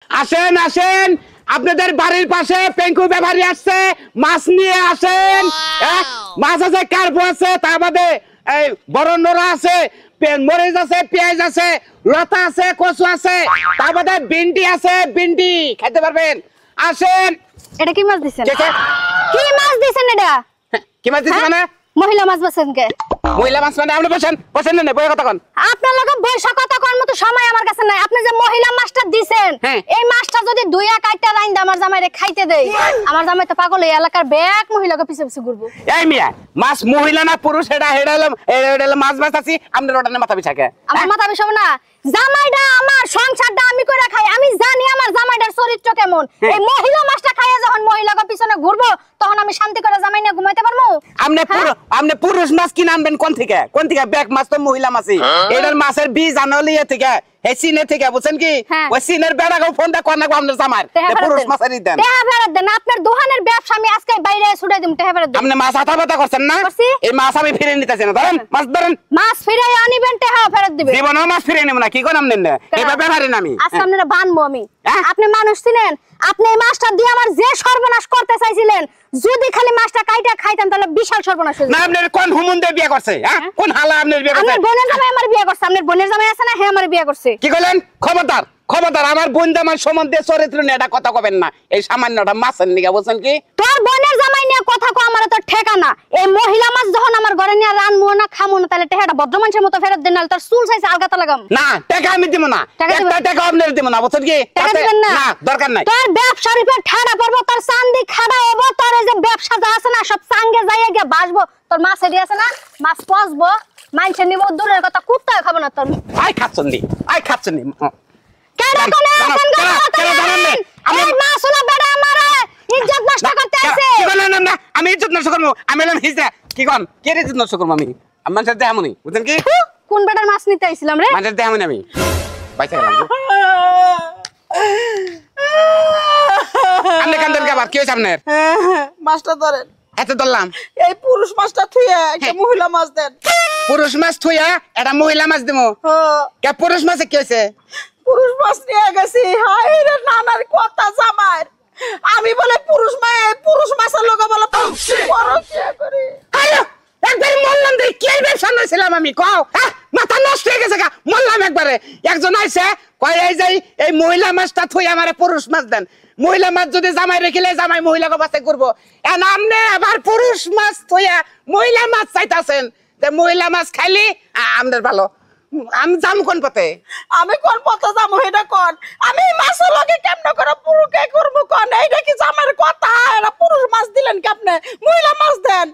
আসেন আসেন, আপনাদের বাড়ির পাশে পেঙ্কু ব্যাপারী আসছে, মাছ নিয়ে আসেন। মাছ আছে, কার্পু আছে, তার বাদে এই বড় নোরা আছে, মরিচ আছে, পেঁয়াজ আছে, লতা আছে, কচু আছে, তার বাদে ভিন্ডি আছে, ভিন্ডি খেতে পারবেন। আসেন। এটা কি মাছ দিছেন? কি মাছ দিছেন এটা? কি মাছ দিছেন মানে? মহিলা মাছ বসেন কে? মহিলা মাছ মানে? আপনি বসেন, বসেন না, বই কথা কোন। আপনার লগে বৈশা কথা কোন মতো সময় আমার কাছে নাই। আপনি যে মহিলা মাছটা দিছেন, এই মাছটা যদি দুইয়া কাইটা রাইন্দা আমার জামাইরে খাইতে দেই, আমার জামাই তো পাগল, এই এলাকার ব্যাক মহিলাকে পিছে পিছে ঘুরবো। এই মিয়া, মাছ মহিলা না পুরুষ? এটা মাছ মাছ আছি, আপনার ওটানে মাথা পিছাকে। আমার মাথা পিছাবো না, জামাইটা আমার, সংসারটা আমি করে খাই, আমি জানি আমার জামাইটার চরিত্র কেমন। এই মহিলা মাছটা খাইয়া যখন মহিলাকে পিছনে ঘুরবো, তখন আমি শান্তি করে জামাই নিয়ে ঘুমাইতে পারবো? আপনি পুরুষ মাছ কিনে আনবেন কোন থেকে? কোন থেকে? ব্যাক মাছ তো মহিলা মাছই। এটার মাছের বীজ আনলি থেকে, এই চীনের থেকে, বুঝছেন কি? ওই চীনের বেড়াকে ফোন দা কোন আপনার জামার পুরুষ মাছেরই দেন। টাকা ফেরত দেন। আপনার দোকানের ব্যবসা আমি আজকে বাইরে ছুটাই দিম, টাকা ফেরত দেন। আপনি মাছ হাতা পাতা করছেন না? এই মাছ আমি ফিরে নিতেছি না। ধরেন মাছ, ধরেন মাছ ফিরে আনিবেন, টাকা ফেরত দিবেন। জীবনেও মাছ ফিরে নেব না। কি কোন আমনেন না, এইভাবে পারেন আমি আজকে আপনারা বানবো আমি। আপনি মানুষ ছিলেন, আপনি এই মাছটা দিয়ে আমার যে সর্বনাশ করতে চাইছিলেন, যদি খালি মাছটা কাইটা খাইতেন তাহলে বিশাল সর্বনাশ হয়ে যেত। না, আপনার কোন হুমুন্দে বিয়ে করছে? কোন হালা আপনার বিয়ে করছে? আমার বোনের জামাই আমার বিয়ে করছে। আপনার বোনের জামাই আছে না, হ্যাঁ আমার বিয়ে করছে। কি কইলেন? খবরদার, খবরদার, আমার বোন জামাই সম্বন্ধে চরিত্র নিয়ে এটা কথা কবেন না। এই সামান্যটা মাছের নিগা, বুঝছেন কি? তোর বোনের জামাই নিয়ে কথা কো আমার তো ঠেকা না। এই মহিলা মাছ যখন আমার ঘরে নিয়ে রানমু না খামু না, তাহলে টাকাটা ভদ্র মানুষের মতো ফেরত দেন, নাহলে তোর চুল চাইছে আলগাতা লাগাম। না, টাকা আমি দিব না, একটা টাকা আপনার দিব না, বুঝছেন কি? টাকা দিবেন না, দরকার নাই। তোর ব্যবসার উপর ঠাড়া পড়বো, তোর চান্দি খাড়া হবো, তোর এই যে ব্যবসা যা আছে না সব সাঙ্গে যাইয়া গিয়ে বাসবো। তোর মাছ এডি আছে না, মাছ পচবো, মানুষের নিব, দূরের কথা কুত্তায় খাবো না তোর। আই খাচ্ছেন নি, আই খাচ্ছেন নি। কেডা কোনে আছেন গো? এই মাছ হলো বেড়া আমারে ইজ্জত নষ্ট করতে আইছে। কি বলেন? না, আমি ইজ্জত নষ্ট করব? আমি এলাম হিজা। কি কোন? কে ইজ্জত নষ্ট করব? আমি মানুষের দেহামনি, বুঝছেন কি? কোন বেটার মাছ নিতে আইছিলাম রে? মানুষের দেহামনি আমি বাইচা গেলাম। আপনি কান্দেন কে? আবার কি হইছে আপনার? মাছটা ধরেন। এত ধরলাম, এই পুরুষ মাছটা থুইয়া একটা মহিলা মাছ দেন। পুরুষ মাছ থুইয়া এটা মহিলা মাছ দিমু? কে পুরুষ মাছে কি হইছে? পুরুষ মাছ নিয়ে গেছি। হায় রে, নানার কথা জামার। আমি বলে পুরুষ মাছের লোক বলে পরকিয়া করে। আয়ো, একবার মরলাম রে, কি ব্যবসা নছিলাম আমি? কও, মাথা নষ্ট হয়ে গেছে গা, মরলাম একবারে। একজন আইছে কয় এই যে এই মহিলা মাছটা থুই আমারে পুরুষ মাছ দেন। মহিলা মাছ যদি জামাই রেখিলে জামাই মহিলাকে বাছাই করবো, এন আমনে আবার পুরুষ মাছ থুইয়া মহিলা মাছ চাইতাছেন। যে মহিলা মাছ খাইলি আমাদের ভালো। আমি যাম কোন পথে? আমি কোন পথে যাবো এটা কোন? আমি মাছের লগে কেমনে করে পুরুকে করবো কোন? এইটা কি জামার কথা? এরা পুরুষ মাছ দিলেন কি আপনি? মহিলা মাছ দেন।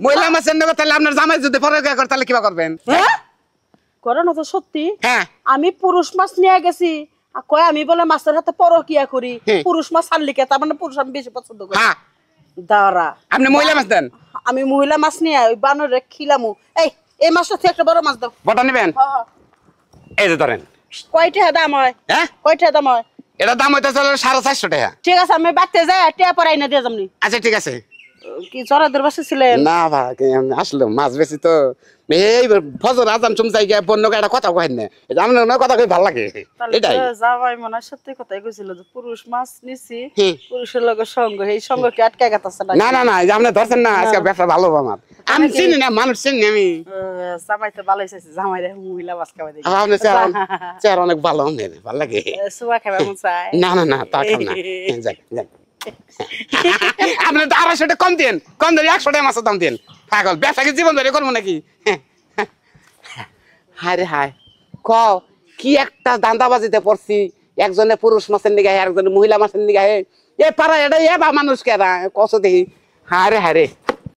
মহিলা মাছের নেবে তাহলে আপনার জামাই যদি পরকিয়া করে তাহলে কিবা করবেন? করে না তো সত্যি। হ্যাঁ, আমি পুরুষ মাছ নিয়ে গেছি, কয় আমি বলে মাছের হাতে পরকিয়া করি। পুরুষ মাছ আনলি কে? তার মানে পুরুষ আমি বেশি পছন্দ করি। দাঁড়া, আপনি মহিলা মাছ দেন। আমি মহিলা মাছ নিয়ে ওই বানরে খিলামু। এই মাছটা থেকে একটা বড় মাছ দাও। বটা নেবেন? এই যে ধরেন। কয়টা দাম হয়? কয়টা দাম হয়? এটা দাম হইতেছে 450 টাকা। ঠিক আছে, আমি বাড়তে যাই, টিয়া পরে আইনা দিয়ে যামনি। আচ্ছা ঠিক আছে। কি জরাদের বাসে ছিলেন? না ভাই, আসলে মাছ বেশি তো এই ফজর আজান চুমচাই গিয়ে বন্যকে একটা কথা কহেন না, এটা আমার কথা কই ভালো লাগে। এটাই যাবাই মনে সত্যি কথাই কইছিল যে পুরুষ মাছ নিছি, পুরুষের লগে সঙ্গ, এই সঙ্গ কি আটকে গেছে না? না না না, এই যে আপনি ধরছেন না, আজকে ব্যবসা ভালো আমার। আমি চিনি না, মানুষ চিনি আমি। জামাই তো ভালোই চাইছে, জামাই রে মহিলা মাছ খাওয়াই দেখি। আপনি চেহারা অনেক ভালো, আপনার ভালো লাগে। সুয়া খাবে মন চায়? না না না, তা খাব না। যাক যাক, আপনি তো 250 টাকা কম দেন, কম ধরে 100 টাকা মাছের দাম দেন। পাগল, ব্যবসা কি জীবন ধরে করবো নাকি? হায় রে হায়, কও কি একটা দান্দাবাজিতে পড়ছি। একজনে পুরুষ মাছের নিগাহে, একজনে মহিলা মাছের নিগাহে। এ পাড়া এটা এ বা মানুষ কেরা কত দেখি। হায় রে হায় রে।